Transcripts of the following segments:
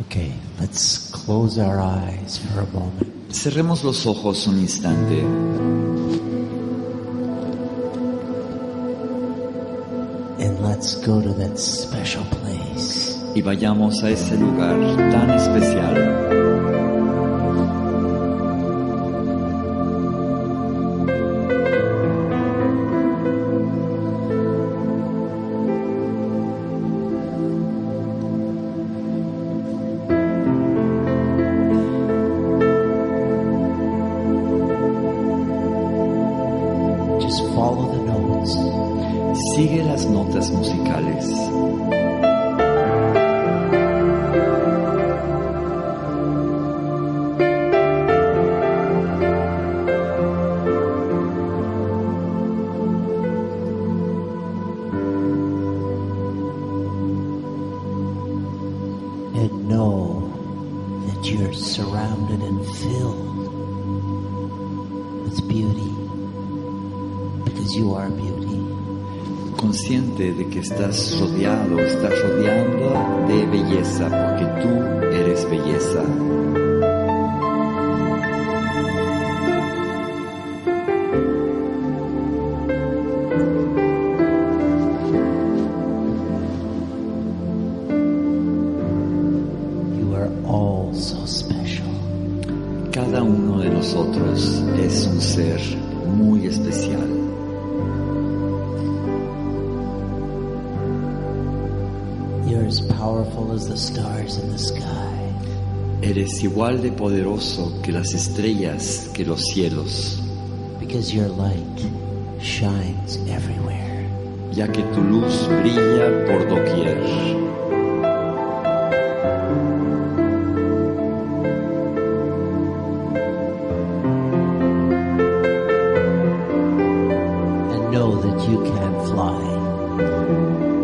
Okay, let's close our eyes for a moment. Cerremos los ojos un instante. And let's go to that special place. Y vayamos a ese lugar tan especial. Sigue las notas musicales. And know that you're surrounded and filled with beauty, because you are beauty. Consciente de que estás rodeando de belleza, porque tú eres belleza. You are all so special. Cada uno de nosotros es un ser muy especial. You're as powerful as the stars in the sky. Eres igual de poderoso que las estrellas, que los cielos. Because your light shines everywhere. Ya que tu luz brilla por doquier. And know that you can fly.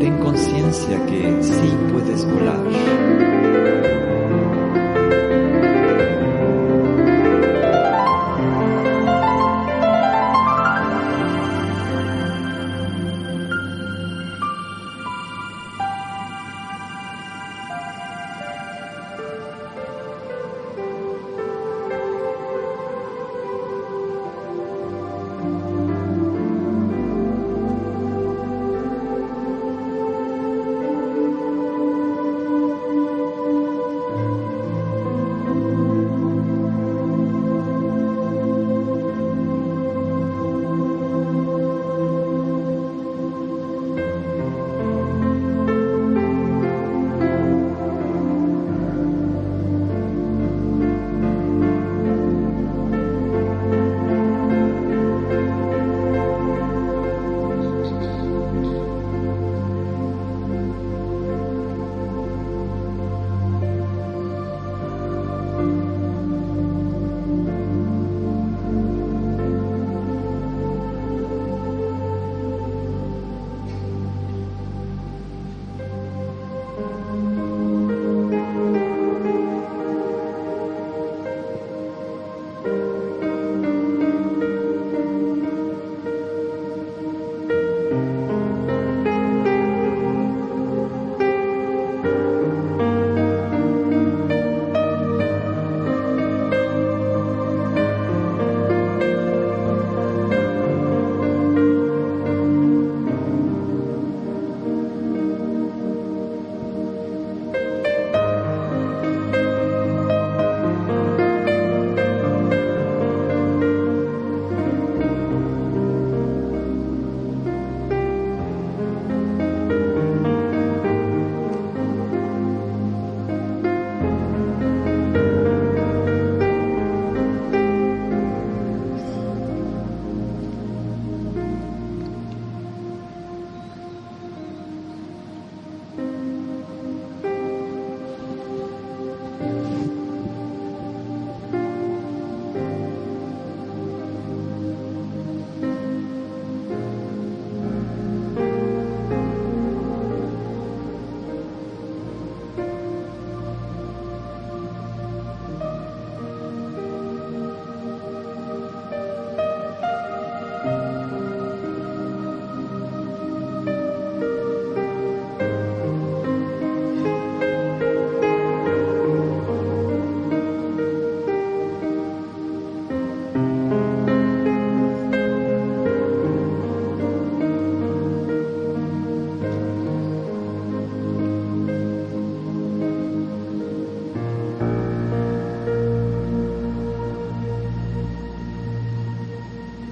Ten conciencia que sí puedes volar.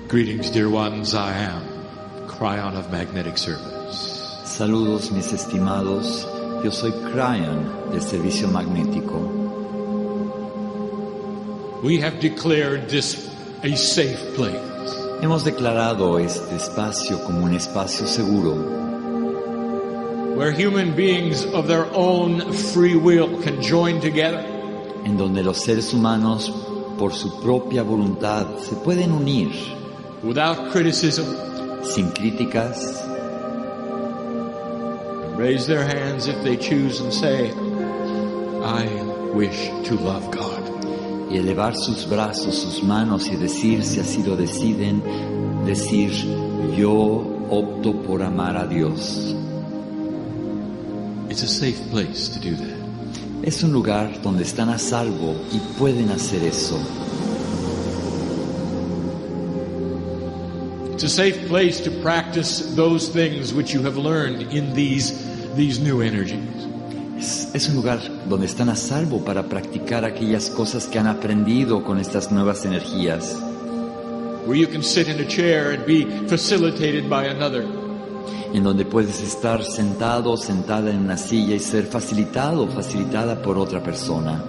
Greetings, dear ones. I am Kryon of Magnetic Service. Saludos, mis estimados. Yo soy Kryon del servicio magnético. We have declared this a safe place. Hemos declarado este espacio como un espacio seguro, where human beings of their own free will can join together. En donde los seres humanos, por su propia voluntad, se pueden unir. Without criticism. Sin críticas. Raise their hands if they choose and say, I wish to love God. Y elevar sus brazos, sus manos y decir, si así lo deciden, decir, yo opto por amar a Dios. It's a safe place to do that. Es un lugar donde están a salvo y pueden hacer eso. It's a safe place to practice those things which you have learned in these new energies. Es un lugar donde están a salvo para practicar aquellas cosas que han aprendido con estas nuevas energías. Where you can sit in a chair and be facilitated by another. En donde puedes estar sentado o sentada en una silla y ser facilitado o facilitada por otra persona.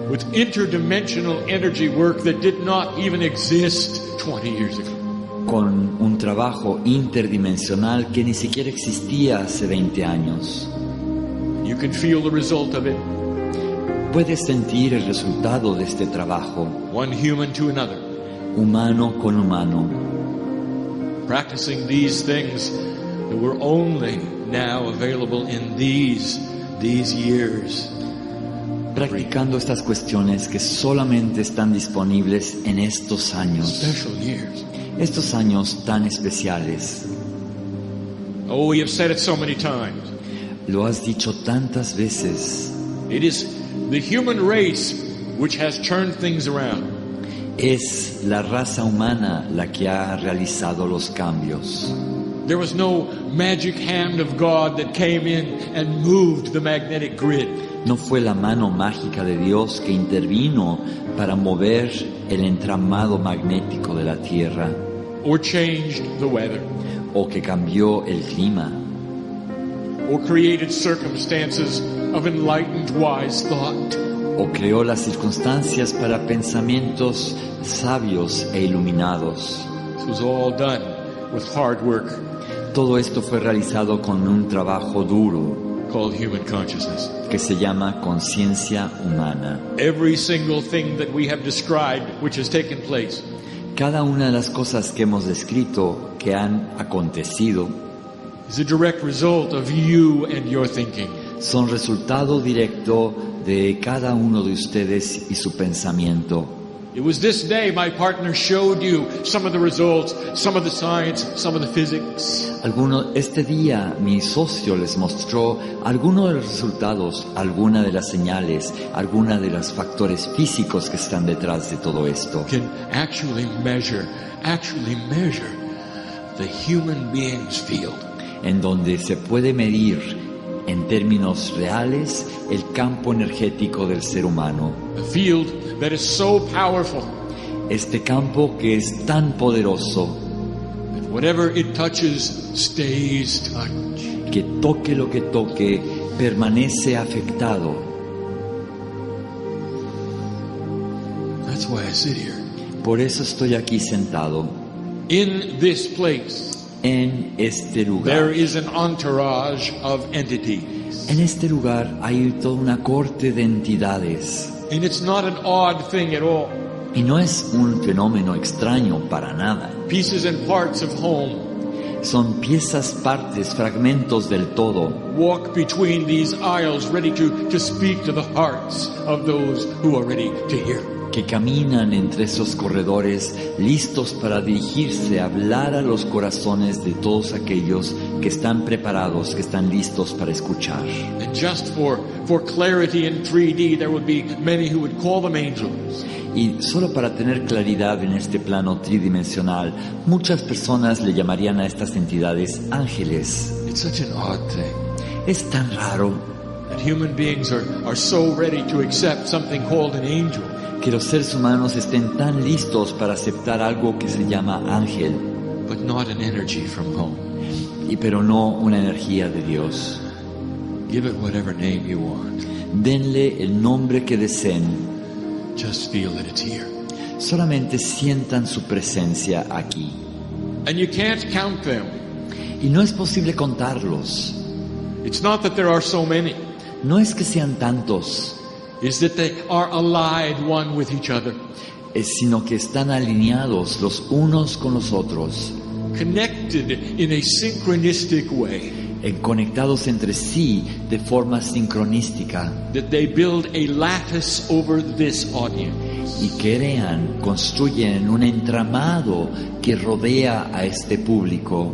With interdimensional energy work that did not even exist 20 years ago. Con un trabajo interdimensional que ni siquiera existía hace 20 años. You can feel the result of it. Puedes sentir el resultado de este trabajo. One human to another. Humano con humano. Practicing these things that were only now available in these years. Practicando estas cuestiones que solamente están disponibles en estos años. Special years. Estos años tan especiales. Oh, we have said it so many times. Lo has dicho tantas veces. It is the human race which has turned things around. Es la raza humana la que ha realizado los cambios. There was no magic hand of God that came in and moved the magnetic grid. No fue la mano mágica de Dios que intervino para mover el entramado magnético de la Tierra. Or changed the weather. O que cambió el clima. Or created circumstances of enlightened wise thought. O creó las circunstancias para pensamientos sabios e iluminados. This was all done with hard work. Todo esto fue realizado con un trabajo duro called human consciousness. Que se llama conciencia humana. Every single thing that we have described which has taken place. Cada una de las cosas que hemos descrito que han acontecido is a direct result of you and your thinking. Son resultado directo de cada uno de ustedes y su pensamiento. It was this day my partner showed you some of the results, some of the science, some of the physics. Este día mi socio les mostró algunos de los resultados, algunas de las señales, algunas de los factores físicos que están detrás de todo esto. Can actually measure the human being's field. En donde se puede medir en términos reales el campo energético del ser humano. A field that is so powerful. Este campo que es tan poderoso. That whatever it touches stays touched. Que toque lo que toque permanece afectado. That's why I sit here. Por eso estoy aquí sentado. In this place. En este lugar. There is an entourage of entities. En este lugar hay toda una corte de entidades. And it's not an odd thing at all. Y no es un fenómeno extraño para nada. Pieces and parts of home. Son piezas, partes, fragmentos del todo. Walk between these aisles ready to speak to the hearts of those who are ready to hear. Que caminan entre esos corredores listos para dirigirse a hablar a los corazones de todos aquellos que están preparados, que están listos para escuchar. And just for clarity in 3D, there would be many who would call them angels. Y solo para tener claridad en este plano tridimensional, muchas personas le llamarían a estas entidades ángeles. It's such an odd thing. Es tan raro that human beings are so ready to accept something called an angel. que los seres humanos estén tan listos para aceptar algo que se llama ángel, but not an energy from home. pero no una energía de Dios. Give it whatever name you want. Denle el nombre que deseen. Just feel that it's here. Solamente sientan su presencia aquí. And you can't count them. Y no es posible contarlos. It's not that there are so many. No es que sean tantos, It's that they are allied one with each other. sino que están alineados los unos con los otros, Connected in a synchronistic way. Conectados entre sí de forma sincronística, That they build a lattice over this audience. y construyen un entramado que rodea a este público.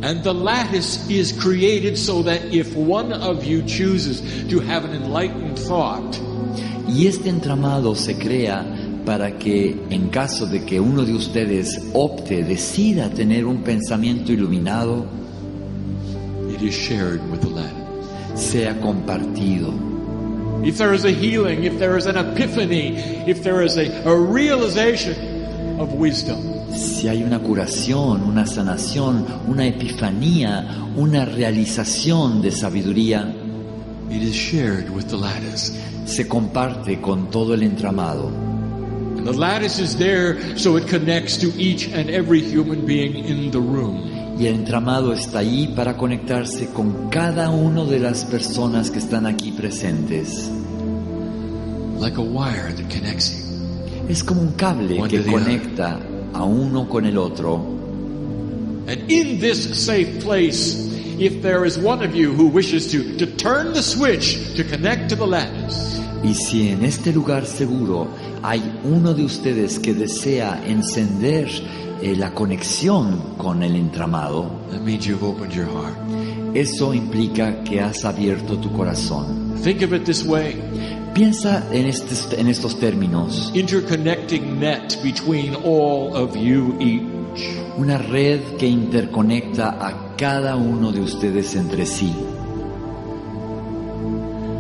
And the lattice is created so that if one of you chooses to have an enlightened thought, Y este entramado se crea para que, en caso de que uno de ustedes decida tener un pensamiento iluminado, it is shared with the lattice. sea compartido. If there is a healing, if there is an epiphany, if there is a realization of wisdom, Si hay una curación, una sanación, una epifanía, una realización de sabiduría, it is shared with the lattice. se comparte con todo el entramado. And the lattice is there so it connects to each and every human being in the room. Y el entramado está ahí para conectarse con cada una de las personas que están aquí presentes. Like a wire that connects you. Es como un cable One que to the conecta a uno con el otro. And in this safe place, if there is one of you who wishes to turn the switch to connect to the lattice, Y si en este lugar seguro hay uno de ustedes que desea encender la conexión con el entramado, that means you've opened your heart. eso implica que has abierto tu corazón. Think of it this way. Piensa en estos términos: Interconnecting net between all of you each. una red que interconecta a cada uno de ustedes entre sí,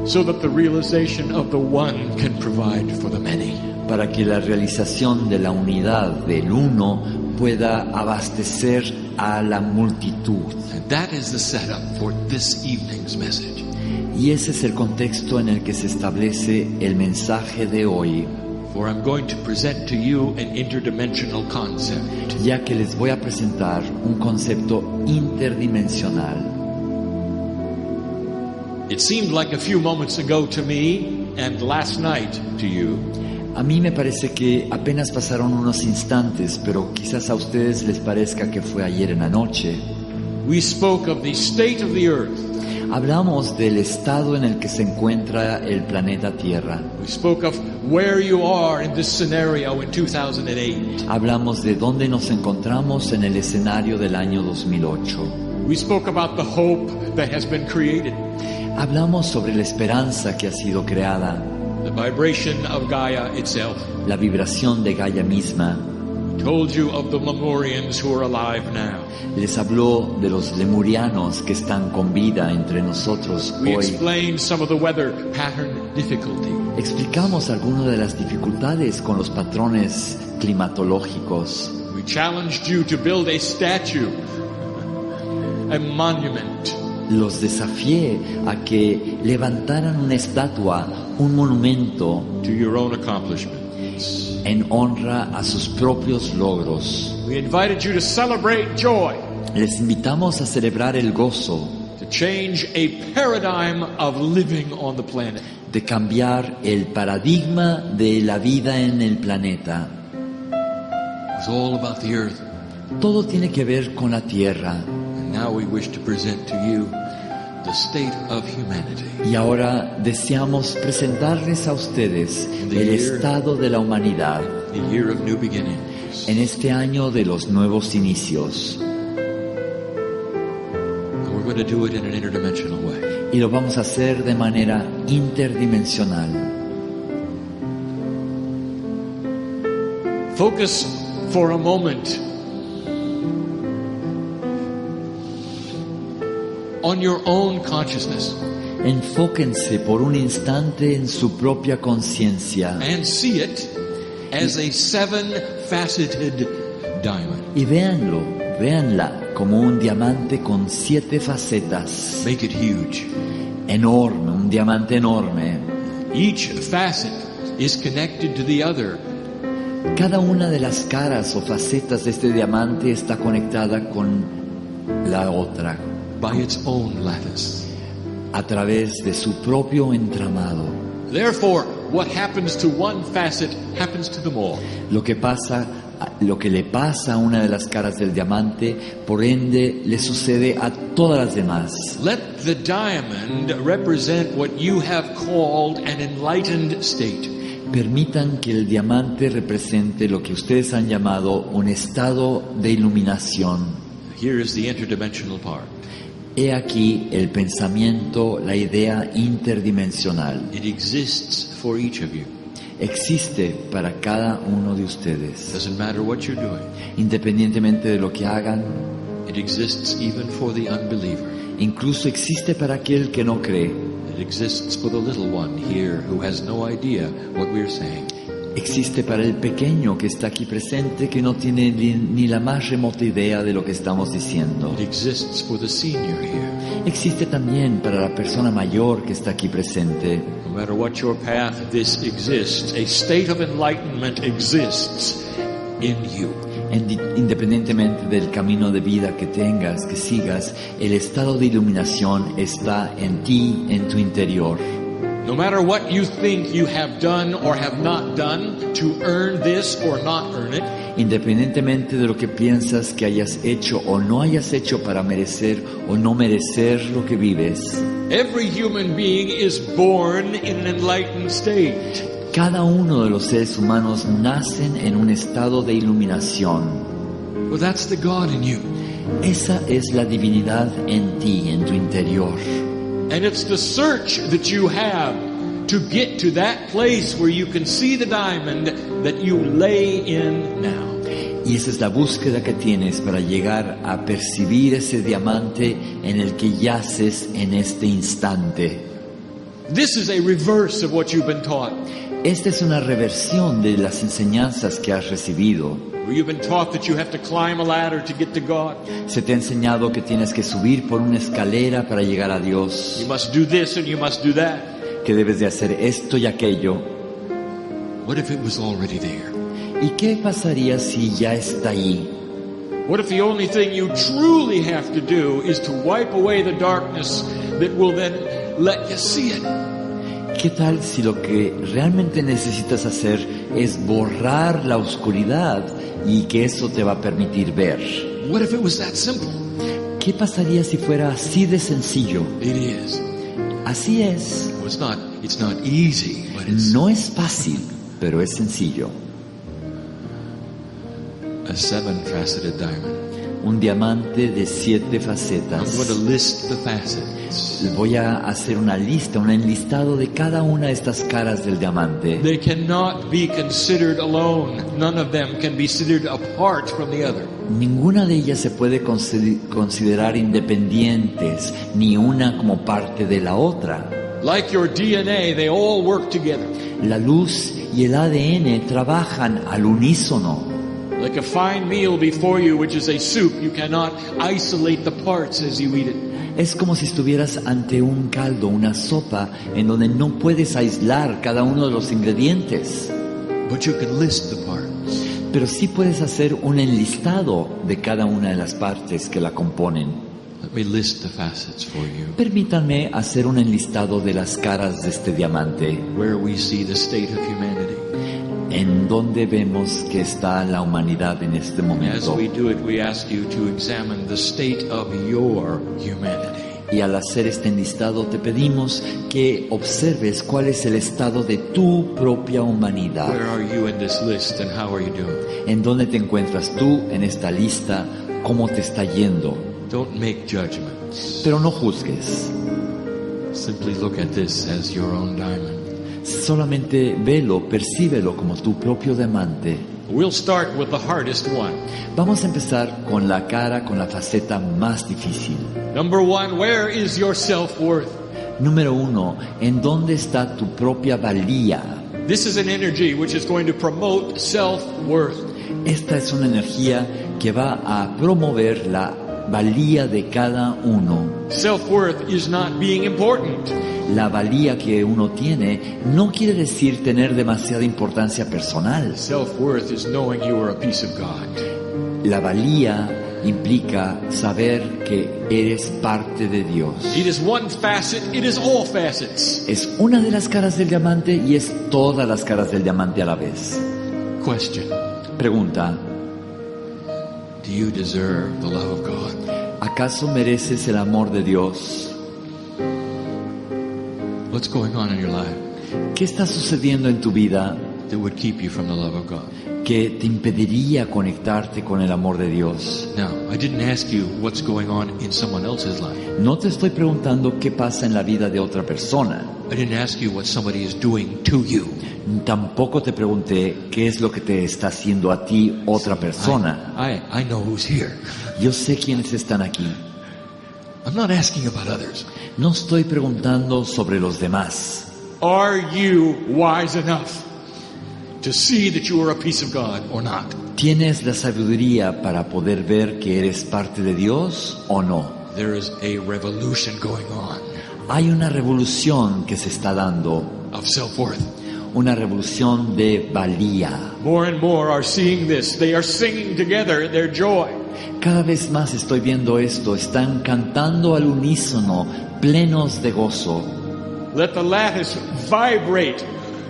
So that the realization of the one can provide for the many. para que la realización de la unidad del uno pueda abastecer a la multitud. And that is the setup for this evening's message. Y ese es el contexto en el que se establece el mensaje de hoy, For I'm going to present to you an interdimensional concept. ya que les voy a presentar un concepto interdimensional. It seemed like a few moments ago to me and last night to you. A mí me parece que apenas pasaron unos instantes, pero quizás a ustedes les parezca que fue ayer en la noche. We spoke of the state of the earth. Hablamos del estado en el que se encuentra el planeta Tierra. We spoke of where you are in this scenario in 2008. Hablamos de dónde nos encontramos en el escenario del año 2008. We spoke about the hope that has been created. Hablamos sobre la esperanza que ha sido creada, The vibration of Gaia itself. la vibración de Gaia misma. Told you of the Lemurians who are alive now. Les habló de los lemurianos que están con vida entre nosotros We hoy. explained some of the weather pattern difficulty. Explicamos algunas de las dificultades con los patrones climatológicos. We challenged you to build a statue, a monument, Los desafié a que levantaran una estatua, un monumento to your own accomplishments. en honra a sus propios logros. We invited you to celebrate joy, Les invitamos a celebrar el gozo to change a paradigm of living on the planet. de cambiar el paradigma de la vida en el planeta. It was all about the earth. Todo tiene que ver con la tierra. And now we wish to present to you the state of humanity. Y ahora deseamos presentarles a ustedes el estado de la humanidad The year of new beginnings. en este año de los nuevos inicios. And we're going to do it in an interdimensional way. Y lo vamos a hacer de manera interdimensional. Focus for a moment on your own consciousness. Enfóquense por un instante en su propia conciencia and see it as a seven-faceted diamond. y véanla como un diamante con 7 facetas. Make it huge. Enorme, un diamante enorme. Each facet is connected to the other Cada una de las caras o facetas de este diamante está conectada con la otra by its own lattice. a través de su propio entramado. Therefore, what happens to one facet happens to them all. Lo que le pasa a una de las caras del diamante, por ende, le sucede a todas las demás. Let the diamond represent what you have called an enlightened state. Permitan que el diamante represente lo que ustedes han llamado un estado de iluminación. Here is the interdimensional part. He aquí el pensamiento, la idea interdimensional. It exists for each of you. Existe para cada uno de ustedes. Doesn't matter what you're doing. Independientemente de lo que hagan, It exists even for the unbeliever. incluso existe para aquel que no cree. It exists for the little one here who has no idea what we're saying. Existe para el pequeño que está aquí presente, que no tiene ni la más remota idea de lo que estamos diciendo. It exists for the senior here. Existe también para la persona mayor que está aquí presente. No matter what your path, this exists. A state of enlightenment exists in you. Independientemente del camino de vida que tengas, que sigas, el estado de iluminación está en ti, en tu interior. No matter what you think you have done or have not done to earn this or not earn it, Independientemente de lo que piensas que hayas hecho o no hayas hecho para merecer o no merecer lo que vives, every human being is born in an enlightened state. cada uno de los seres humanos nacen en un estado de iluminación. Well, that's the God in you. Esa es la divinidad en ti, en tu interior. And it's the search that you have to get to that place where you can see the diamond that you lay in now. Y esa es la búsqueda que tienes para llegar a percibir ese diamante en el que yaces en este instante. This is a reverse of what you've been taught. Esta es una reversión de las enseñanzas que has recibido. Where you've been taught that you have to climb a ladder to get to God. Se te ha enseñado que tienes que subir por una escalera para llegar a Dios, You must do this and you must do that. que debes de hacer esto y aquello. What if it was already there? ¿Y qué pasaría si ya está ahí? What if the only thing you truly have to do is to wipe away the darkness that will then let you see it? ¿Qué tal si lo que realmente necesitas hacer es borrar la oscuridad y que eso te va a permitir ver? What if it was that simple? ¿Qué pasaría si fuera así de sencillo? It is. Así es. Well, it's not easy, but it's No es fácil, pero es sencillo. a seven-faceted diamond. Un diamante de 7 I'm going to facetas. list the facets. Voy a hacer una lista, un enlistado de cada una de estas caras del diamante. They cannot be considered alone. None of them can be considered apart from the other. Ninguna de ellas se puede considerar independientes, ni una como parte de la otra. Like your DNA, they all work together. La luz y el ADN trabajan al unísono. Like a fine meal before you, which is a soup, you cannot isolate the parts as you eat it. Es como si estuvieras ante un caldo, una sopa, en donde no puedes aislar cada uno de los ingredientes. But you can list the parts. Pero sí puedes hacer un enlistado de cada una de las partes que la componen. Let me list the facets for you. Permítanme hacer un enlistado de las caras de este diamante, Where we see the state of humanity. en donde vemos que está la humanidad en este As momento. we do it, we ask you to examine the state of your humanity. Y al hacer este enlistado te pedimos que observes cuál es el estado de tu propia humanidad. Where are you in this list and how are you doing? ¿En dónde te encuentras tú en esta lista? ¿Cómo te está yendo? Don't make judgments. Pero no juzgues. Simply look at this as your own diamond. Solamente velo, percíbelo como tu propio diamante. We'll start with the hardest one. Vamos a empezar con la cara, con la faceta más difícil. Number one, where is your self-worth? Número 1, ¿en dónde está tu propia valía? This is an energy which is going to promote self-worth. Esta es una energía que va a promover la valía de cada uno. Self-worth is not being important. La valía que uno tiene no quiere decir tener demasiada importancia personal. Self-worth is knowing you are a piece of God. La valía implica saber que eres parte de Dios. It is one facet, it is all facets. Es una de las caras del diamante y es todas las caras del diamante a la vez. Question. Pregunta: Do you deserve the love of God? ¿acaso mereces el amor de Dios? What's going on in your life ¿Qué está sucediendo en tu vida that would keep you from the love of God? que te impediría conectarte con el amor de Dios? Now, I didn't ask you what's going on in someone else's life. No te estoy preguntando qué pasa en la vida de otra persona. I didn't ask you what somebody is doing to you. Tampoco te pregunté qué es lo que te está haciendo a ti otra persona. I know who's here. Yo sé quiénes están aquí. I'm not asking about others. No estoy preguntando sobre los demás. Are you wise enough to see that you are a piece of God or not? ¿Tienes la sabiduría para poder ver que eres parte de Dios o no? There is a revolution going on Hay una revolución que se está dando, of self-worth. una revolución de valía. More and more are seeing this. They are singing together their joy. Cada vez más estoy viendo esto, están cantando al unísono, plenos de gozo. Let the lattice vibrate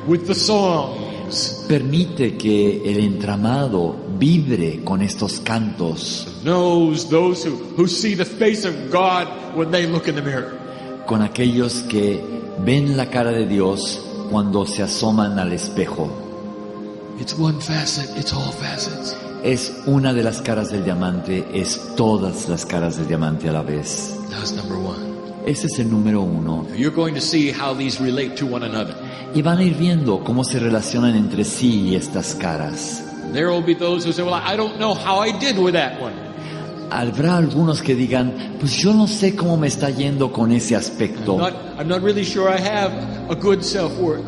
with the songs. Permite que el entramado vibre con estos cantos, Knows those who see the face of God when they look in the mirror. con aquellos que ven la cara de Dios cuando se asoman al espejo. It's one facet, it's all facets. Es una de las caras del diamante, es todas las caras del diamante a la vez. That's number one. Ese es el número 1. You're going to see how these relate to one another. Y van a ir viendo cómo se relacionan entre sí estas caras. There will be those who say, well, I don't know how I did with that one. Habrá algunos que digan, pues yo no sé cómo me está yendo con ese aspecto. I'm not really sure I have a good self-worth.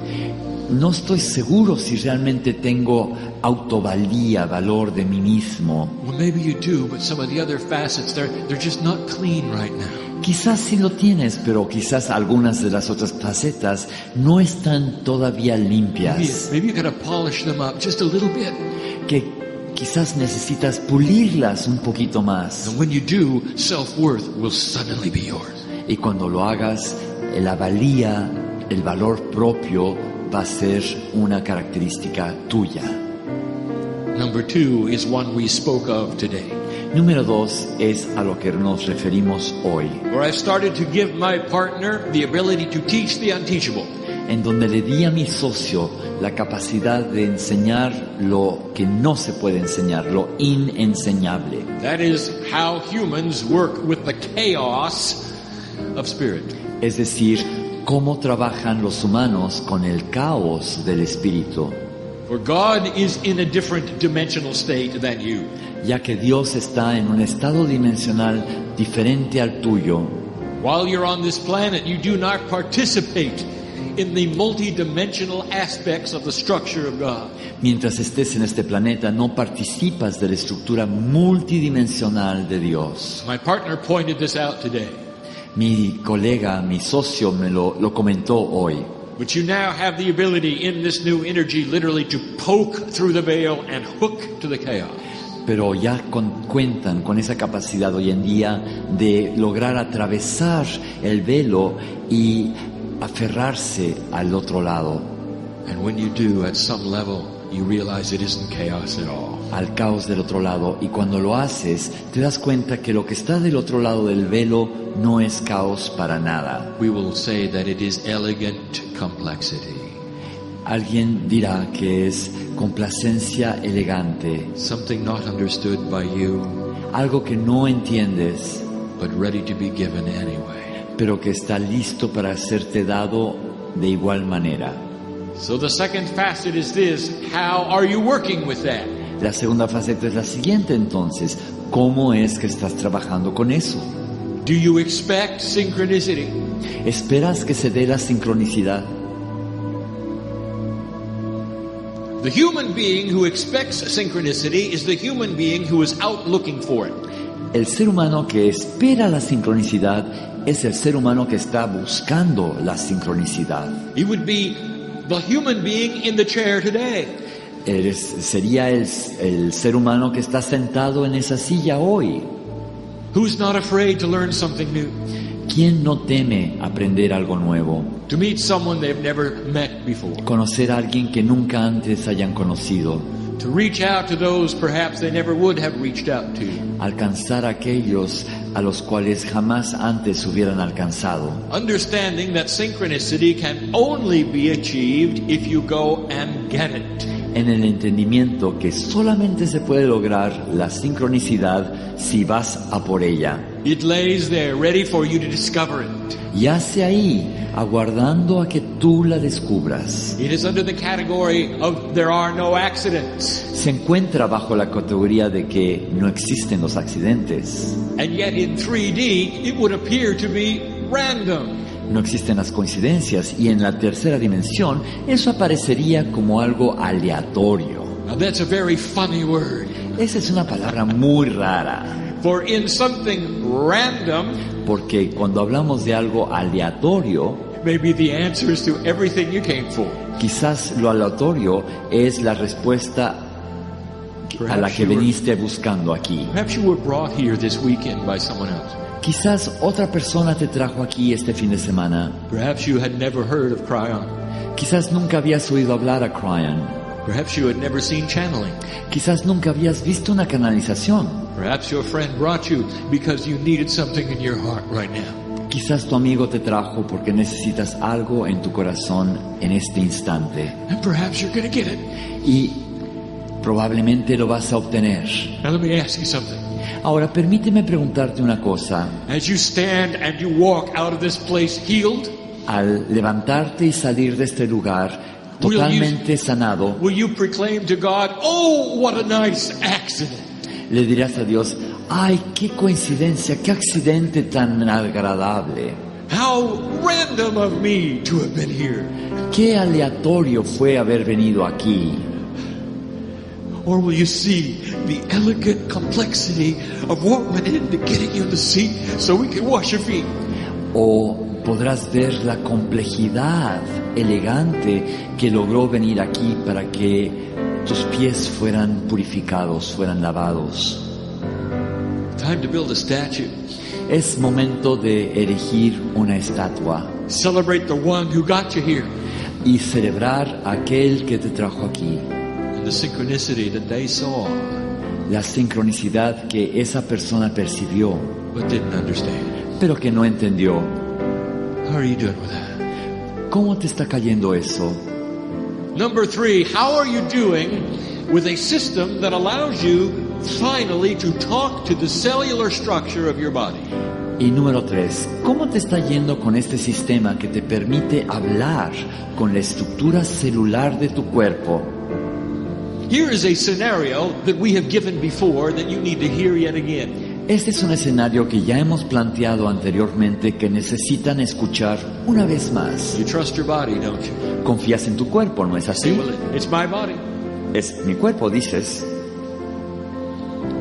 No estoy seguro si realmente tengo autovalía, valor de mí mismo. Well, maybe you do, but some of the other facets, they're just not clean right now. Quizás sí lo tienes, pero quizás algunas de las otras facetas no están todavía limpias. Maybe you gotta polish them up just a little bit. Que quizás necesitas pulirlas un poquito más. And when you do, self-worth will suddenly be yours. Y cuando lo hagas, la valía, el valor propio va a ser una característica tuya. Number two is one we spoke of today. Número 2 es a lo que nos referimos hoy, Where I've started to give my partner the ability to teach the unteachable. en donde le di a mi socio la capacidad de enseñar lo que no se puede enseñar, lo inenseñable. That is how humans work with the chaos of spirit. Es decir, cómo trabajan los humanos con el caos del espíritu, For God is in a different dimensional state than you. ya que Dios está en un estado dimensional diferente al tuyo. While you're on this planet, you do not participate in the multidimensional aspects of the structure of God. Mientras estés en este planeta, no participas de la estructura multidimensional de Dios. My partner pointed this out today. Mi colega, mi socio me lo comentó hoy. But you now have the ability in this new energy literally to poke through the veil and hook to the chaos. Pero ya cuentan con esa capacidad hoy en día de lograr atravesar el velo y aferrarse al otro lado, And when you do, at some level, you realize it isn't chaos at all. al caos del otro lado. Y cuando lo haces, te das cuenta que lo que está del otro lado del velo no es caos para nada. We will say that it is elegant complexity. Alguien dirá que es complacencia elegante, Something not understood by you, algo que no entiendes, but ready to be given anyway. pero que está listo para serte dado de igual manera. So the second facet is this: how are you working with that? La segunda faceta es la siguiente entonces. ¿Cómo es que estás trabajando con eso? Do you expect synchronicity? ¿Esperas que se dé la sincronicidad? The human being who expects synchronicity is the human being who is out looking for it. El ser humano que espera la sincronicidad es el ser humano que está buscando la sincronicidad. It would be the human being in the chair today. Sería el ser humano que está sentado en esa silla hoy. Who's not afraid to learn something new? ¿Quién no teme aprender algo nuevo? To meet someone they've never met before. Conocer a alguien que nunca antes hayan conocido. To reach out to those perhaps they never would have reached out to. Alcanzar a aquellos a los cuales jamás antes hubieran alcanzado. Understanding that synchronicity can only be achieved if you go and get it. En el entendimiento que solamente se puede lograr la sincronicidad si vas a por ella. It lays there ready for you to discover it. Yace ahí, aguardando a que tú la descubras. It is under the category of there are no accidents. Se encuentra bajo la categoría de que no existen los accidentes. And yet in 3D it would appear to be random. No existen las coincidencias y en la tercera dimensión eso aparecería como algo aleatorio. Now that's a very funny word. Esa es una palabra muy rara. For in something random, porque cuando hablamos de algo aleatorio, maybe the answers to everything you came for. Quizás lo aleatorio es la respuesta a la que viniste buscando aquí. Perhaps you were brought here this weekend by someone else. Quizás otra persona te trajo aquí este fin de semana. Perhaps you had never heard of Kryon. Quizás nunca habías oído hablar a Kryon. Perhaps you had never seen channeling. Quizás nunca habías visto una canalización. Perhaps your friend brought you because you needed something in your heart right now. Quizás tu amigo te trajo porque necesitas algo en tu corazón en este instante. And perhaps you're going to get it. Y probablemente lo vas a obtener. Now let me ask you something. Ahora permíteme preguntarte una cosa. As you stand and you walk out of this place healed, al levantarte y salir de este lugar totalmente sanado, will you proclaim to God, "Oh, what a nice accident"? Le dirás a Dios, ay, qué coincidencia, qué accidente tan agradable. How random of me to have been here. Qué aleatorio fue haber venido aquí. Or will you see the elegant complexity of what went into getting you the seat so we can wash your feet? O podrás ver la complejidad elegante que logró venir aquí para que tus pies fueran purificados, fueran lavados. Time to build a statue. Es momento de erigir una estatua. Celebrate the one who got you here. Y celebrar a aquel que te trajo aquí. And the synchronicity that they saw. La sincronicidad que esa persona percibió. But didn't understand. Pero que no entendió. How are you doing with that? ¿Cómo te está cayendo eso? Number 3, how are you doing with a system that allows you finally to talk to the cellular structure of your body? Y número 3, ¿cómo te está yendo con este sistema que te permite hablar con la estructura celular de tu cuerpo? Here is a scenario that we have given before that you need to hear yet again. Este es un escenario que ya hemos planteado anteriormente que necesitan escuchar una vez más. You trust your body, don't you? Confías en tu cuerpo, ¿no es así? Well, it's my body. Es mi cuerpo, dices.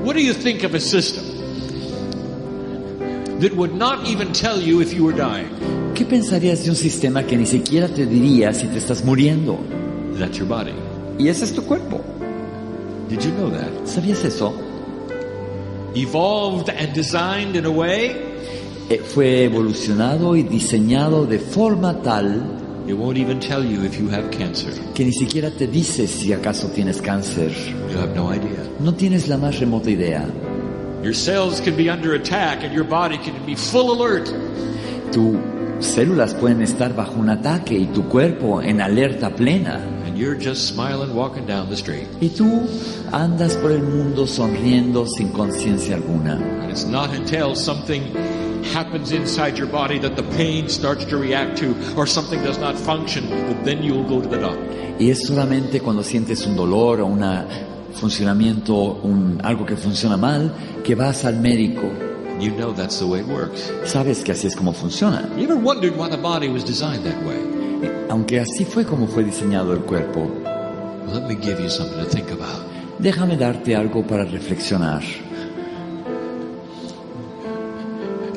What do you think of a system that would not even tell you if you were dying? ¿Qué pensarías de un sistema que ni siquiera te diría si te estás muriendo? That's your body. Y ese es tu cuerpo. Did you know that? ¿Sabías eso? Evolved and designed in a way fue evolucionado y diseñado de forma tal it won't even tell you if you have cancer. Que ni siquiera te dice si acaso tienes cáncer. You have no idea. No tienes la más remota idea. Your cells can be under attack and your body can be full alert. Tus células pueden estar bajo un ataque y tu cuerpo en alerta plena. And you're just smiling walking down the street. Y tú andas por el mundo sonriendo sin conciencia alguna. And it's not until something happens inside your body that the pain starts to react to or something does not function that then you'll go to the doctor. Y es solamente cuando sientes un dolor o un funcionamiento, algo que funciona mal, que vas al médico. You know that's the way it works. Sabes que así es como funciona. You ever wondered why the body was designed that way? Aunque así fue como fue diseñado el cuerpo, Well, let me give you something to think about. déjame darte algo para reflexionar.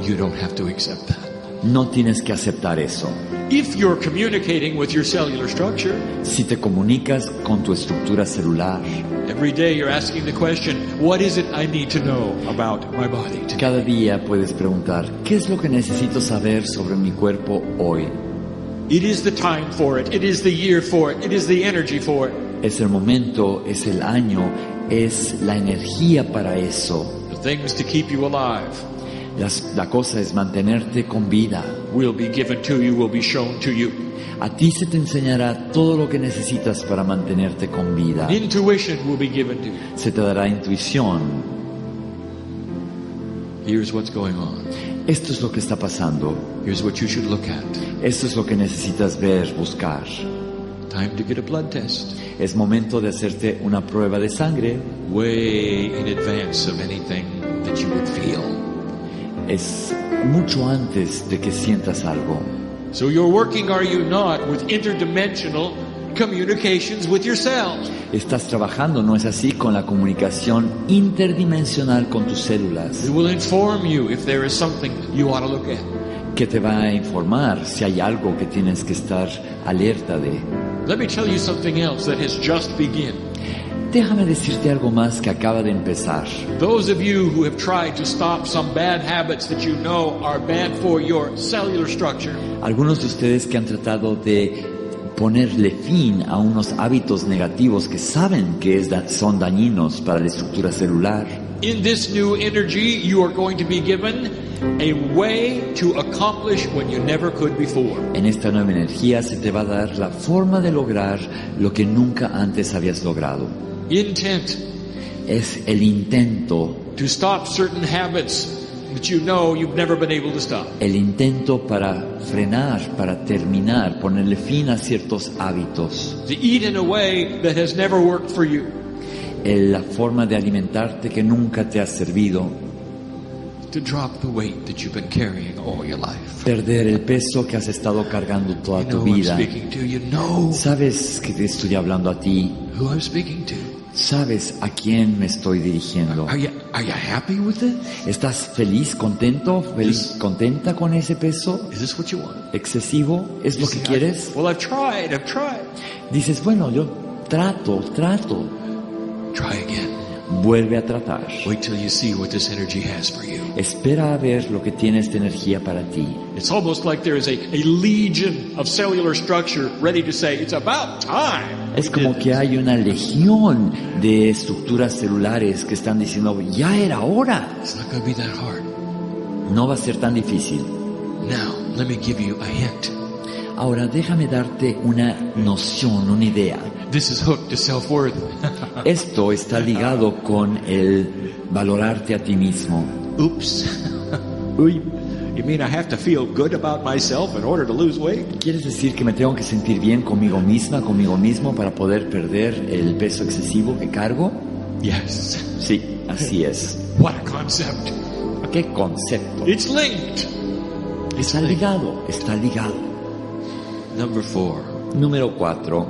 You don't have to accept that. No tienes que aceptar eso. If you're communicating with your cellular structure, Si te comunicas con tu estructura celular, every day you're asking the question, what is it I need to know about my body today? cada día puedes preguntar, ¿qué es lo que necesito saber sobre mi cuerpo hoy? It is the time for it. It is the year for it. It is the energy for it. Es el momento, es el año, es la energía para eso. The things to keep you alive La cosa es mantenerte con vida. will be given to you, will be shown to you. A ti se te enseñará todo lo que necesitas para mantenerte con vida. Intuition will be given to you. Se te dará intuición. Here's what's going on. Esto es lo que está pasando. Here's what you should look at. Esto es lo que necesitas ver, buscar. Time to get a blood test. Es momento de hacerte una prueba de sangre. Way in advance of anything that you would feel. Es mucho antes de que sientas algo. So you're working, are you not, with interdimensional communications with your cells. Estás trabajando, ¿no es así?, con la comunicación interdimensional con tus células, It will inform you if there is something you ought to look at. que te va a informar si hay algo que tienes que estar alerta de. Let me tell you something else that has just begun. Déjame decirte algo más que acaba de empezar. Those of you who have tried to stop some bad habits that you know are bad for your cellular structure, Algunos de ustedes que han tratado de ponerle fin a unos hábitos negativos que saben que son dañinos para la estructura celular, in this new energy you are going to be given a way to accomplish what you never could before. en esta nueva energía se te va a dar la forma de lograr lo que nunca antes habías logrado. Intent Es el intento, to stop certain habits that you know you've never been able to stop. el intento para frenar, para terminar, ponerle fin a ciertos hábitos. To eat in a way that has never worked for you. La forma de alimentarte que nunca te ha servido. To drop the weight that you've been carrying all your life. Perder el peso que has estado cargando toda You tu know who I'm vida. speaking to. You know Sabes que te estoy hablando a ti. who I'm speaking to. Sabes a quién me estoy dirigiendo. Are you happy with it? ¿Estás feliz, contento, contenta con ese peso Is this what you want? excesivo? ¿Es lo que quieres? Well, I've tried. Dices, bueno, yo trato. Try again. Vuelve a tratar. Wait till you see what this energy has for you. Espera a ver lo que tiene esta energía para ti. It's almost like there is a legion of cellular structure ready to say, it's about time. Es como que hay una legión de estructuras celulares que están diciendo, ya era hora. It's not going to be that hard. No va a ser tan difícil. Now, let me give you a hint. Ahora déjame darte una noción, una idea. This is hooked to self-worth. Esto está ligado con el valorarte a ti mismo. Oops. Uy, You mean I have to feel good about myself in order to lose weight? ¿quieres decir que me tengo que sentir bien conmigo misma, conmigo mismo para poder perder el peso excesivo que cargo? Yes. Sí, así es. What a concept. ¿Qué concepto? It's linked. Está ligado, está ligado. Number 4. Número 4.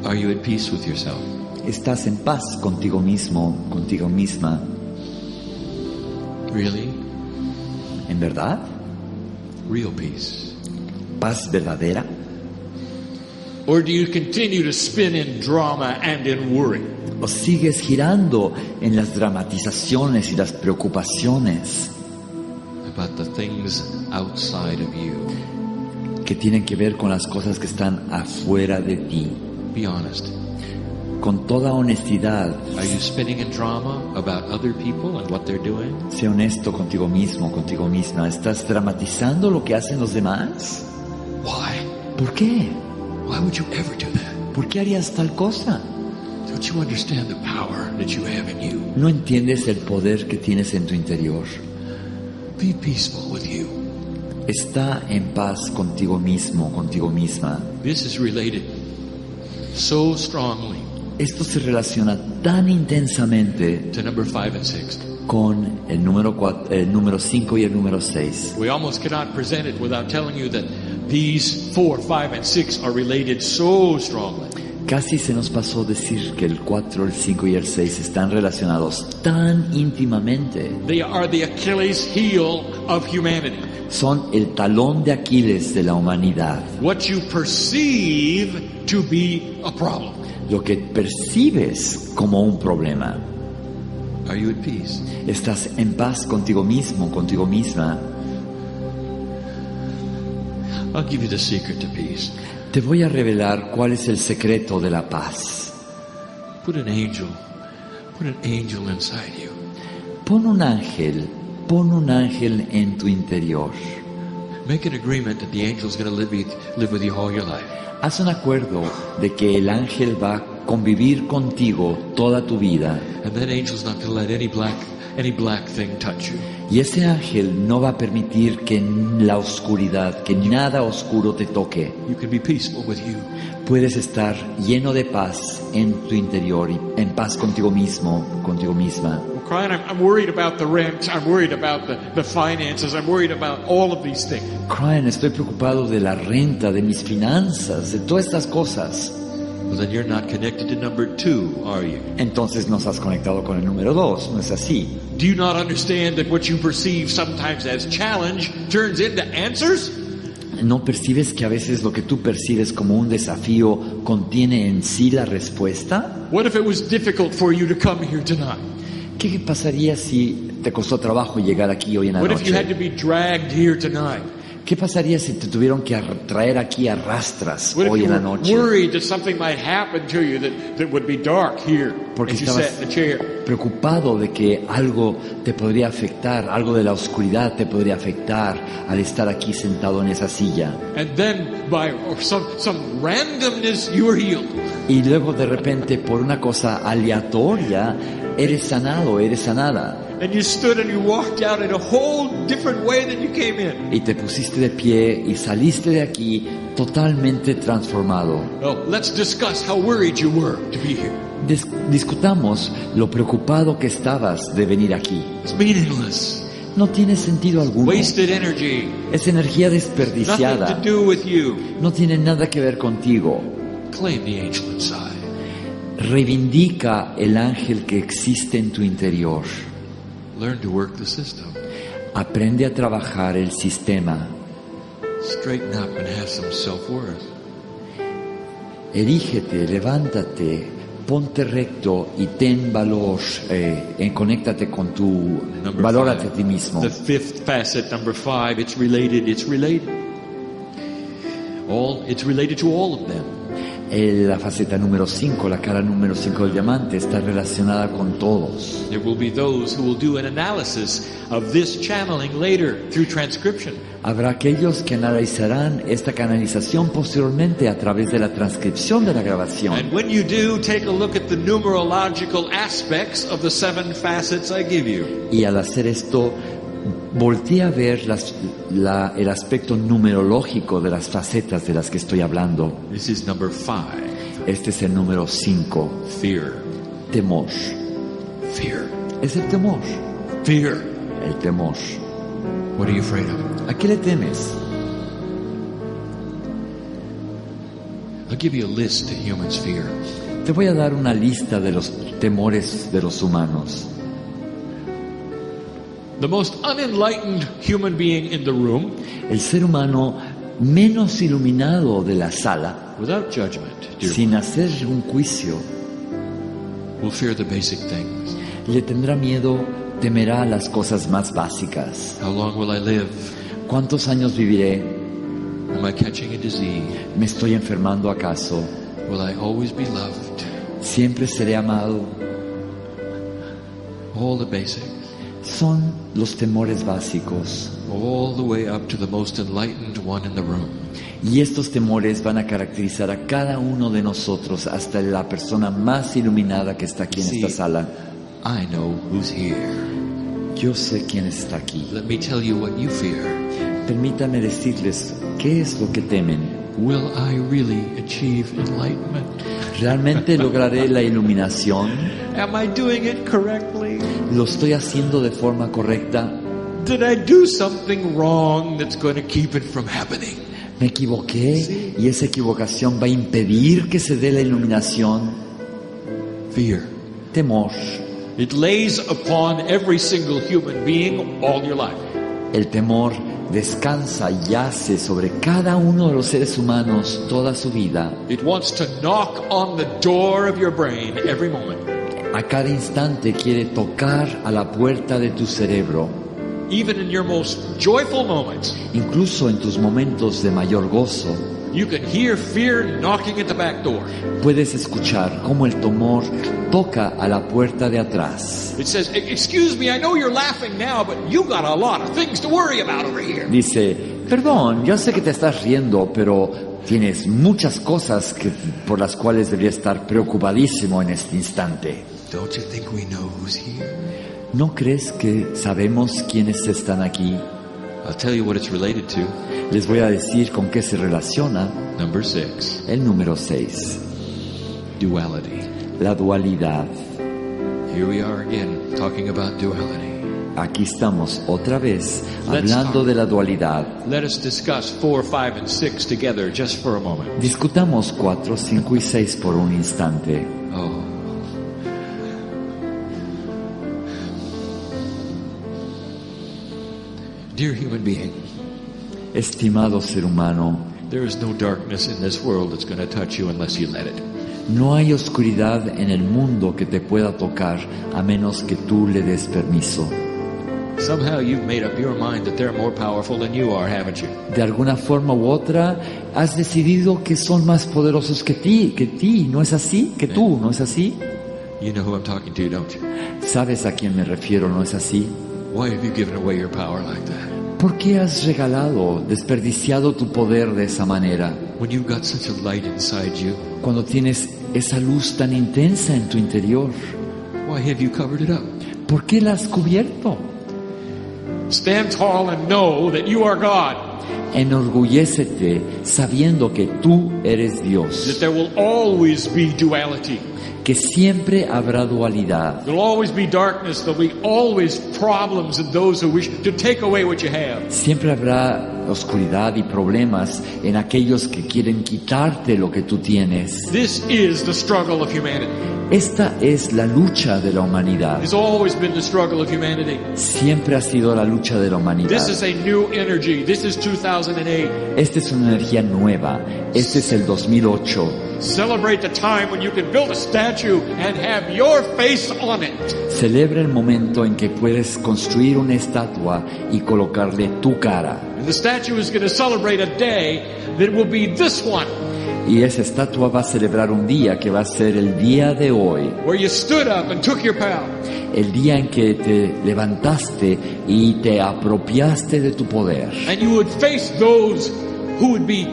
Are you at peace with yourself? ¿Estás en paz contigo mismo, contigo misma? Really? ¿En verdad? Real peace? ¿Paz verdadera? Or do you continue to spin in drama and in worry? ¿O sigues girando en las dramatizaciones y las preocupaciones About the things outside of you? que tienen que ver con las cosas que están afuera de ti? Be honest. Con toda honestidad, Are you spinning in drama about other people and what they're doing? sé honesto contigo mismo, contigo misma. ¿Estás dramatizando lo que hacen los demás? Why? ¿Por qué? Why would you ever do that? ¿Por qué harías tal cosa? Don't you understand the power that you have in you? ¿No entiendes el poder que tienes en tu interior? Be peaceful with you. Está en paz contigo mismo, contigo misma. This is related so strongly Esto se relaciona tan intensamente to number 5 and 6. con el número 5 y el número 6. We almost cannot present it without telling you that these 4, 5, and 6 are related so strongly. Casi se nos pasó decir que el 4, el 5 y el 6 están relacionados tan íntimamente. They are the Achilles heel of humanity. Son el talón de Aquiles de la humanidad. What you perceive to be a problem. Lo que percibes como un problema. Are you at peace? ¿Estás en paz contigo mismo, contigo misma? I'll give you the secret to peace. Te voy a revelar cuál es el secreto de la paz. Put an angel inside you. Pon un ángel en tu interior. Make an agreement that the angel's going to live with you all your life. Haz un acuerdo de que el ángel va a convivir contigo toda tu vida. And that angel's not going to let any black thing touch you. Y ese ángel no va a permitir que la oscuridad, que nada oscuro te toque. You can be peaceful with you. Puedes estar lleno de paz en tu interior y en paz contigo mismo, contigo misma. Well, Kryon, I'm worried about the rent. I'm worried about the finances. I'm worried about all of these things. Kryon, estoy preocupado de la renta, de mis finanzas, de todas estas cosas. Well, then you're not connected to number 2, are you? Entonces no estás conectado con el número 2, ¿no es así? Do you not understand that what you perceive sometimes as challenge turns into answers? ¿No percibes que a veces lo que tú percibes como un desafío contiene en sí la respuesta? What if it was difficult for you to come here tonight? ¿Qué pasaría si te costó trabajo llegar aquí hoy en la What if you had to noche? be dragged here tonight? ¿Qué pasaría si te tuvieron que traer aquí a rastras What if hoy you en la were noche? worried that something might happen to you that would be dark here Porque as you estabas sat in the chair? preocupado de que algo te podría afectar, algo de la oscuridad te podría afectar al estar aquí sentado en esa silla. And then by some randomness you were healed. Y luego de repente, por una cosa aleatoria, eres sanado, eres sanada. And you stood and you walked out in a whole different way than you came in. Y te pusiste de pie y saliste de aquí totalmente transformado. Well, let's discuss how worried you were to be here. Discutamos lo preocupado que estabas de venir aquí. It's meaningless. No tiene sentido alguno. Wasted energy. Es energía Nothing desperdiciada. to do with you. No tiene nada que ver contigo. Claim the angel inside. Reivindica el ángel que existe en tu interior. Learn to work the system. Aprende a trabajar el sistema. Straighten up and have some self-worth. Erígete, levántate, ponte recto y ten valor, conéctate con tu, valórate a ti mismo. The 5th facet, number 5, it's related. It's related to all of them. La faceta número 5, la cara número 5 del diamante, está relacionada con todos. There will be those who will do an analysis of this channeling later through transcription. Habrá aquellos que analizarán esta canalización posteriormente a través de la transcripción de la grabación. And when you do, take a look at the numerological aspects of the 7 facets I give you. Y al hacer esto, voltea a ver el aspecto numerológico de las facetas de las que estoy hablando. This is number 5. Este es el número 5. Fear. Temor. Fear. Es el temor. Fear. El temor. What are you afraid of? ¿A qué le temes? I'll give you a list to humans' fear. Te voy a dar una lista de los temores de los humanos. The most unenlightened human being in the room, El ser humano menos iluminado de la sala, without judgment, dear, sin hacer un juicio, will fear the basic things. le tendrá miedo, temerá las cosas más básicas. How long will I live? ¿Cuántos años viviré? Am I catching a disease? ¿Me estoy enfermando acaso? Will I always be loved? ¿Siempre seré amado? All the basics. Son los temores básicos. All the way up to the most enlightened one in the room. Y estos temores van a caracterizar a cada uno de nosotros, hasta la persona más iluminada que está aquí en esta sala. I know who's here. Yo sé quién está aquí. Let me tell you what you fear. Permítame decirles qué es lo que temen will I really achieve enlightenment? ¿Realmente lograré la iluminación? Am I doing it correctly? ¿Lo estoy haciendo de forma correcta? Did I do something wrong that's going to keep it from happening? ¿Me equivoqué y esa equivocación va a impedir que se dé la iluminación? Fear. Temor. It lays upon every single human being all your life. El temor descansa y yace sobre cada uno de los seres humanos toda su vida. It wants to knock on the door of your brain every moment. A cada instante quiere tocar a la puerta de tu cerebro. Even in your most joyful moments, Incluso en tus momentos de mayor gozo, you can hear fear knocking at the back door. puedes escuchar cómo el temor toca a la puerta de atrás. It says, excuse me, I know you're laughing now, but you got a lot of things to worry about over here. Dice, perdón, yo sé que te estás riendo, pero tienes muchas cosas por las cuales deberías estar preocupadísimo en este instante. Don't you think we know who's here? ¿No crees que sabemos quiénes están aquí? I'll tell you what it's related to. Les voy a decir con qué se relaciona. Number 6, El número 6, duality. la dualidad. Here we are again, talking about duality. Aquí estamos otra vez hablando de la dualidad. Let us discuss 4, 5, and 6 together just for a moment. Discutamos 4, 5 y 6 por un instante. Oh. Dear human being, Estimado ser humano, there is no darkness in this world that's going to touch you unless you let it. no hay oscuridad en el mundo que te pueda tocar a menos que tú le des permiso. Somehow you've made up your mind that they're more powerful than you are, haven't you? De alguna forma u otra has decidido que son más poderosos que ti, ¿no es así? Que tú, ¿no es así? You know who I'm talking to, don't you? ¿Sabes a quién me refiero, no es así? Why have you given away your power like that? ¿Por qué has regalado, desperdiciado tu poder de esa manera? When you've got such a light inside you, Cuando tienes esa luz tan intensa en tu interior, why have you covered it up? ¿por qué la has cubierto? Stand tall and know that you are God. Enorgullécete sabiendo que tú eres That Dios, there will always be duality. que siempre habrá dualidad, There'll always be darkness. There'll be always problems in those who wish to take away what you have. siempre habrá oscuridad y problemas en aquellos que quieren quitarte lo que tú tienes. This is the struggle of humanity. Esta es la lucha de la humanidad. It's always been the struggle of humanity. Siempre ha sido la lucha de la humanidad. This is a new energy. This is 2008. Esta es una energía nueva. Este es el 2008. Celebrate the time when you can build a statue and have your face on it. Celebra el momento en que puedes construir una estatua y colocarle tu cara. And the statue is going to celebrate a day that will be this one, Y esa estatua va a celebrar un día que va a ser el día de hoy. where you stood up and took your power. El día en que te levantaste y te apropiaste de tu poder. And you would face those who would be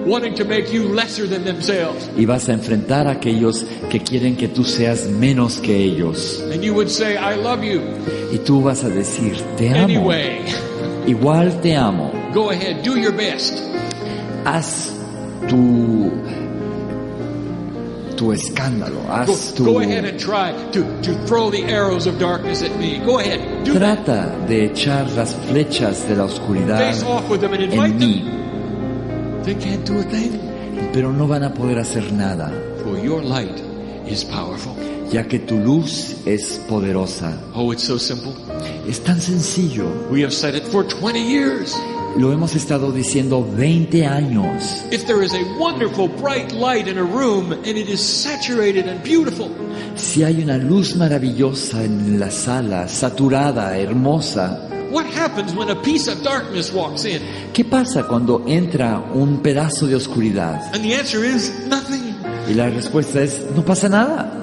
wanting to make you lesser than themselves. Y vas a enfrentar a aquellos que quieren que tú seas menos que ellos. And you would say, I love you. Y tú vas a decir, te amo. Anyway, Igual te amo. go ahead, do your best. Haz tu escándalo. Haz Go ahead and try to throw the arrows of darkness at me. Go ahead, do that. Trata de echar las flechas de la oscuridad Face off with them and invite en them. mí. They can't do a thing. Pero no van a poder hacer nada, For your light is powerful. ya que tu luz es poderosa. Oh, it's so simple. Es tan sencillo. We have said it for 20 years. Lo hemos estado diciendo 20 años. If there is a wonderful bright light in a room and it is saturated and beautiful, Si hay una luz maravillosa en la sala, saturada, hermosa, what happens when a piece of darkness walks in? ¿qué pasa cuando entra un pedazo de oscuridad? And the answer is nothing. Y la respuesta es, no pasa nada.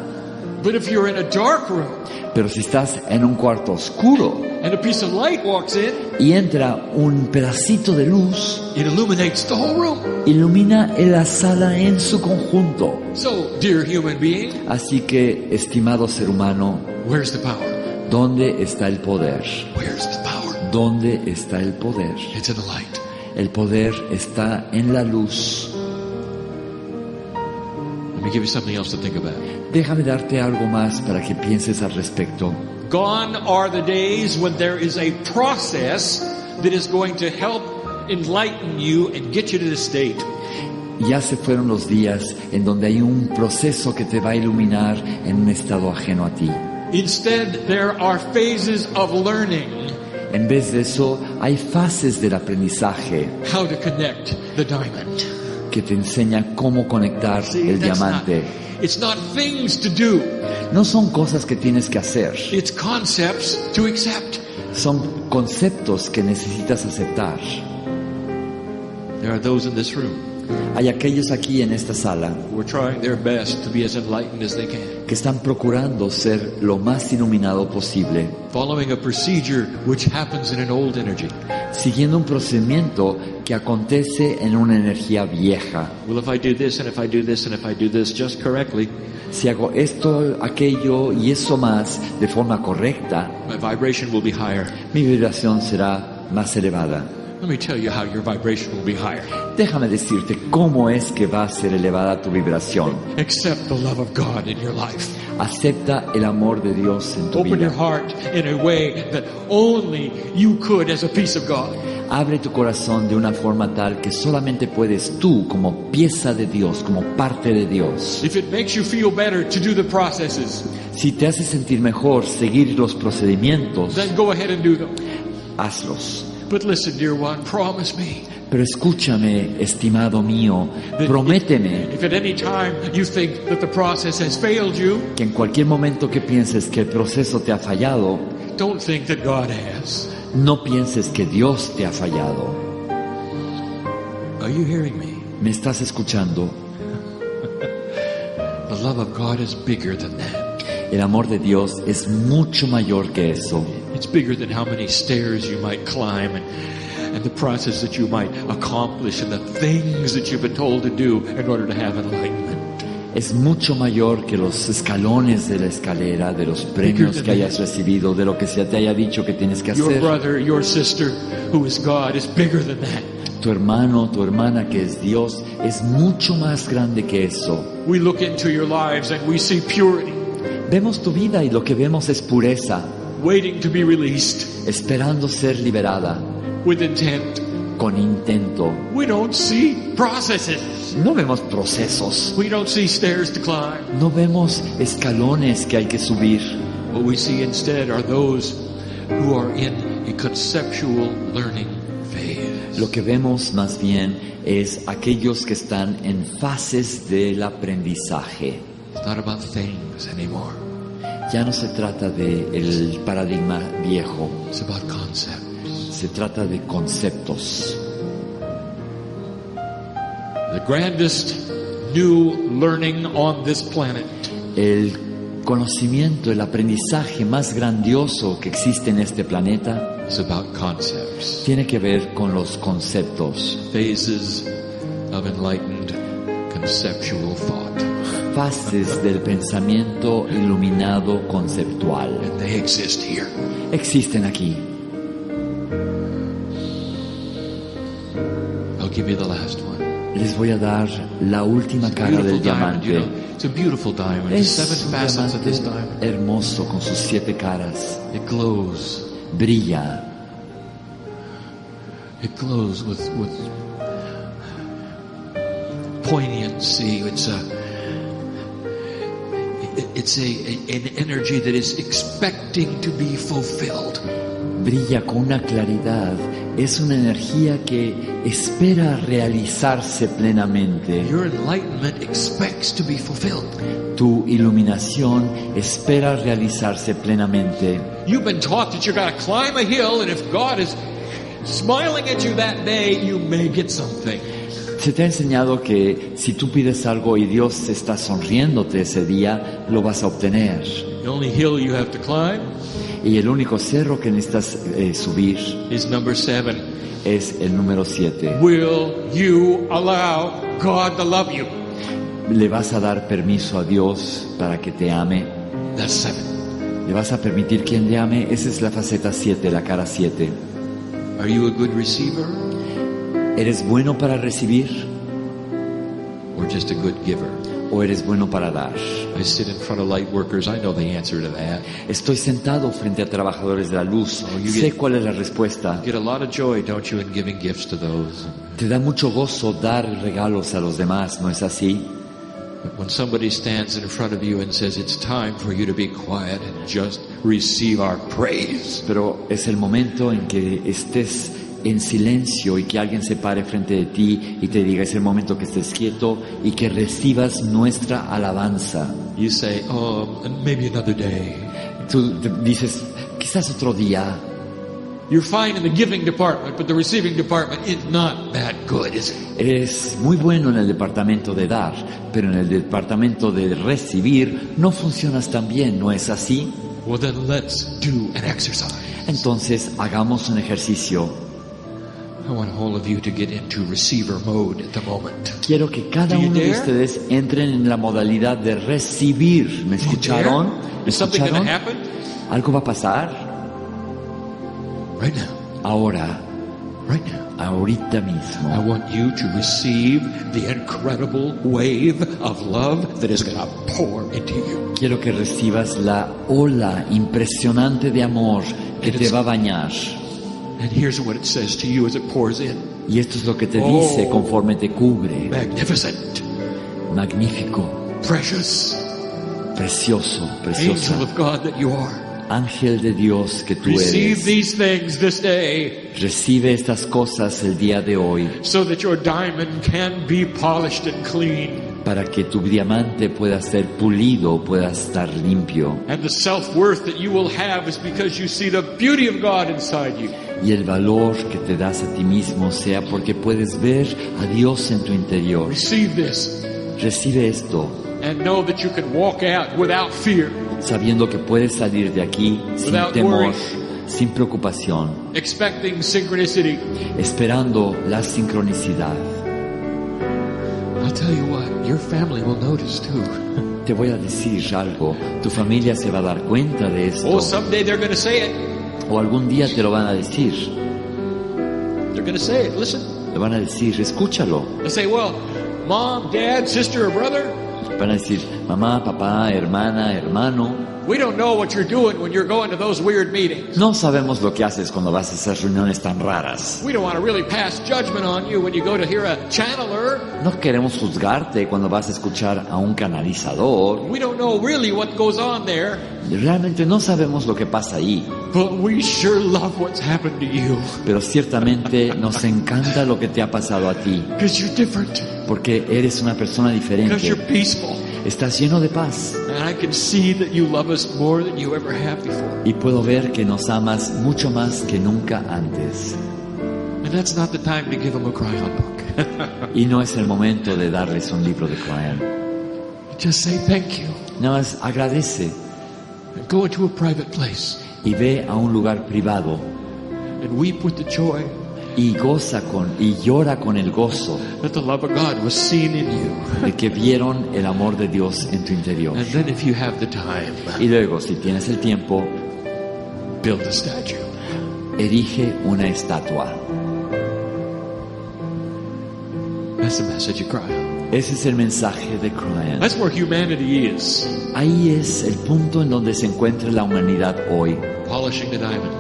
But if you're in a dark room Pero si estás en un cuarto oscuro and a piece of light walks in, y entra un pedacito de luz, it illuminates the whole room. ilumina la sala en su conjunto. So, dear human being, Así que, estimado ser humano, where's the power? ¿dónde está el poder? Where's the power? ¿Dónde está el poder? It's in the light. El poder está en la luz. give you something else to think about. Déjame darte algo más para que pienses al respecto. Gone are the days when there is a process that is going to help enlighten you and get you to the state. Ya se fueron los días en donde hay un proceso que te va a iluminar en un estado ajeno a ti. Instead, there are phases of learning. En vez de eso, hay fases del aprendizaje How to connect the diamond. que te enseña cómo conectar el diamante. It's not things to do. No son cosas que tienes que hacer, It's concepts to accept. son conceptos que necesitas aceptar. There are those in this room Hay aquellos aquí en esta sala who are trying their best to be as enlightened as they can, que están procurando ser lo más iluminado posible, following a procedure which happens in an old energy. siguiendo un procedimiento que acontece en una energía vieja. Well, if I do this and if I do this and if I do this just correctly, Si hago esto, aquello y eso más de forma correcta, my vibration will be higher. mi vibración será más elevada. Let me tell you how your vibration will be higher. Déjame decirte cómo es que va a ser elevada tu vibración. Accept the love of God in your life. Acepta el amor de Dios en tu Open your vida. heart in a way that only you could as a piece of God. Abre tu corazón de una forma tal que solamente puedes tú, como pieza de Dios, como parte de Dios. If it makes you feel better to do the processes, Si te hace sentir mejor seguir los procedimientos, then go ahead and do them. hazlos. But listen, dear one, promise me Pero escúchame, estimado mío, prométeme if at any time you think that the process has failed you, que en cualquier momento que pienses que el proceso te ha fallado, don't think that God has. no pienses que Dios te ha fallado. Are you hearing me? ¿Me estás escuchando? The love of God is bigger than that. El amor de Dios es mucho mayor que eso. It's bigger than how many stairs you might climb and the process that you might accomplish and the things that you've been told to do in order to have enlightenment. Es mucho mayor que los escalones de la escalera, de los premios que hayas recibido, de lo que se te haya dicho que tienes que Your hacer. brother, your sister, who is God, is bigger than that. Tu hermano, tu hermana que es Dios, es mucho más grande que eso. We look into your lives and we see purity, Vemos tu vida y lo que vemos es pureza, waiting to be released esperando ser liberada, with intent. con intento. We don't see processes. No vemos procesos, We don't see stairs to climb. no vemos escalones que hay que subir. What we see instead are those who are in a conceptual learning phase. Lo que vemos más bien es aquellos que están en fases del aprendizaje. It's not about things anymore. Ya no se trata del paradigma viejo, It's about concepts. se trata de conceptos. The grandest new learning on this planet El conocimiento, el aprendizaje más grandioso que existe en este planeta is about concepts. tiene que ver con los conceptos, Phases of enlightened conceptual thought. fases del pensamiento iluminado conceptual. And they exist here. Existen aquí. I'll give you the last one. Les voy a dar la última cara del diamante. you know. It's a beautiful diamond. The Es seven un facets of this diamante diamond. hermoso con sus 7 caras. It glows. Brilla. It glows with poignancy. It's an energy that is expecting to be fulfilled. Brilla con una claridad. Es una energía que espera realizarse plenamente. Your enlightenment expects to be fulfilled. Tu iluminación espera realizarse plenamente. You've been taught that you got to climb a hill, and if God is smiling at you that day, you may get something. Se te ha enseñado que si tú pides algo y Dios está sonriéndote ese día, lo vas a obtener. The only hill you have to climb Y el único cerro que necesitas subir is number 7. es el número 7. Will you allow God to love you? ¿Le vas a dar permiso a Dios para que te ame? That's 7. ¿Le vas a permitir que Él te ame? Esa es la faceta 7, la cara 7. Are you a good receiver ¿Eres bueno para recibir or just a good giver? o eres bueno para dar? I sit in front of light workers. I know the answer to that. Estoy sentado frente a trabajadores de la luz. Oh, you Sé get- cuál es la respuesta. You get a lot of joy, don't you, in giving gifts to those? Te da mucho gozo dar regalos a los demás, ¿no es así? But when somebody stands in front of you and says it's time for you to be quiet and just receive our praise, Pero es el momento en que estés en silencio y que alguien se pare frente de ti y te diga, es el momento que estés quieto y que recibas nuestra alabanza. you say, oh, maybe another day. Tú dices, quizás otro día. You're fine in the giving department, but the receiving department is not that good, is it? Eres muy bueno en el departamento de dar, pero en el departamento de recibir no funcionas tan bien, ¿no es así? Well, then let's do an exercise. Entonces hagamos un ejercicio. I want all of you to get into receiver mode at the moment. Quiero que cada Do you uno de dare? ustedes entren en la modalidad de recibir. ¿Me escucharon? ¿Me Is something going to escucharon? happen? ¿Algo va a pasar? Right now. Ahora, Right now. ahorita I mismo. want you to receive the incredible wave of love that is going to pour into you. Quiero que recibas la ola impresionante de amor que te va a bañar. And here's what it says to you as it pours in. Y esto es lo que te dice conforme te cubre. Magnificent, Magnífico, precious, precioso, angel preciosa. of God that you are. Ángel de Dios que tú Receive eres. these things this day Recibe estas cosas el día de hoy so that your diamond can be polished and clean. para que tu diamante pueda ser pulido, pueda estar limpio. And the self-worth that you will have is because you see the beauty of God inside you. Y el valor que te das a ti mismo sea porque puedes ver a Dios en tu interior. Receive this Recibe esto, and know that you can walk out without fear, sabiendo que puedes salir de aquí sin Without temor, worry. sin preocupación, expecting synchronicity. esperando la sincronicidad. I'll tell you what, your family will notice too. Te voy a decir algo, tu familia se va a dar cuenta de esto, Oh, someday they're going to say it. o algún día te lo van a decir. They're going to say it. Listen. Le van a decir, escúchalo. They'll say, well, mom, dad, sister, or brother, Van a decir, mamá, papá, hermana, hermano. we don't know what you're doing when you're going to those weird meetings. No sabemos lo que haces cuando vas a esas reuniones tan raras. We don't want to really pass judgment on you when you go to hear a channeler. No queremos juzgarte cuando vas a escuchar a un canalizador. We don't know really what goes on there, Realmente no sabemos lo que pasa ahí. but we sure love what's happened to you Pero ciertamente nos encanta lo que te ha pasado a ti. because you're different, Porque eres una persona because you're diferente. peaceful. Estás lleno de paz. And I can see that you love us more than you ever have before. Y puedo ver que nos amas mucho más que nunca antes. And that's not the time to give them a Kryon book. Y no es el momento de darles un libro de Kryon. Just say thank you Nada más agradece and go into a private place y ve a un lugar privado and weep with the joy y goza y llora con el gozo that the love of God was seen in you. de que vieron el amor de Dios en tu interior. And then if you have the time, Y luego, si tienes el tiempo, build a statue. erige una estatua. That's the message of Kryon. Ese es el mensaje de Kryon. That's where humanity is. Ahí es el punto en donde se encuentra la humanidad hoy, Polishing the diamond.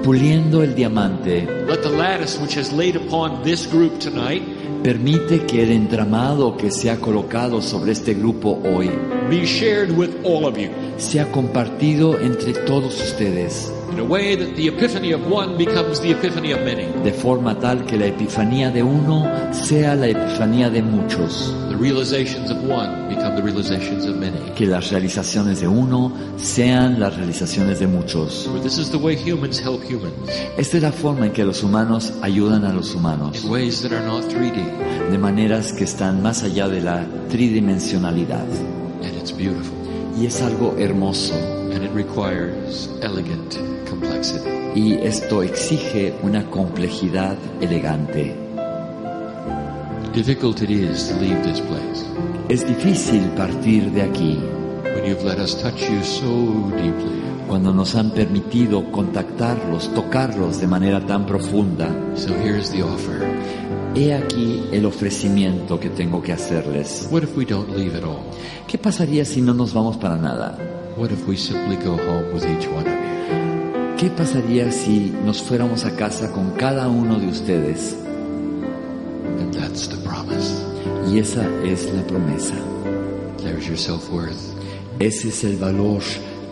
puliendo el diamante. Let the lattice which has laid upon this group tonight Permite que el entramado que se ha colocado sobre este grupo hoy be shared with all of you sea compartido entre todos ustedes, in a way that the epiphany of one becomes the epiphany of many. de forma tal que la epifanía de uno sea la epifanía de muchos, The realizations of one become the realizations of many. que las realizaciones de uno sean las realizaciones de muchos. For this is the way humans help humans Esta es la forma en que los humanos ayudan a los humanos, in ways that are not 3D, de maneras que están más allá de la tridimensionalidad. and it's beautiful, Y es algo hermoso, and it requires elegant complexity. y esto exige una complejidad elegante. Difficult it is to leave this place Es difícil partir de aquí when you've let us touch you so deeply. cuando nos han permitido contactarlos, tocarlos de manera tan profunda. So here's the offer. He aquí el ofrecimiento que tengo que hacerles. What if we don't leave at all? ¿Qué pasaría si no nos vamos para nada? What if we simply go home with each one of you? ¿Qué pasaría si nos fuéramos a casa con cada uno de ustedes? And that's the promise. Y esa es la promesa. There's your self-worth. Ese es el valor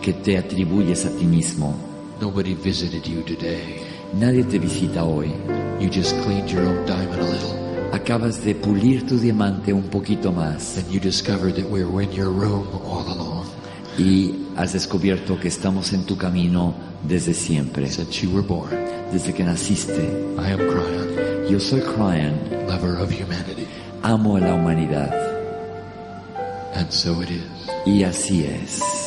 que te atribuyes a ti mismo. Nobody visited you today. Nadie te visita hoy. You just cleaned your own diamond a little. Acabas de pulir tu diamante un poquito más. And you discovered that we were in your room all along. Y has descubierto que estamos en tu camino desde siempre. Since you were born. Desde que naciste. I am Kryon. Yo soy Kryon. Lover of humanity. Amo a la humanidad. And so it is. Y así es.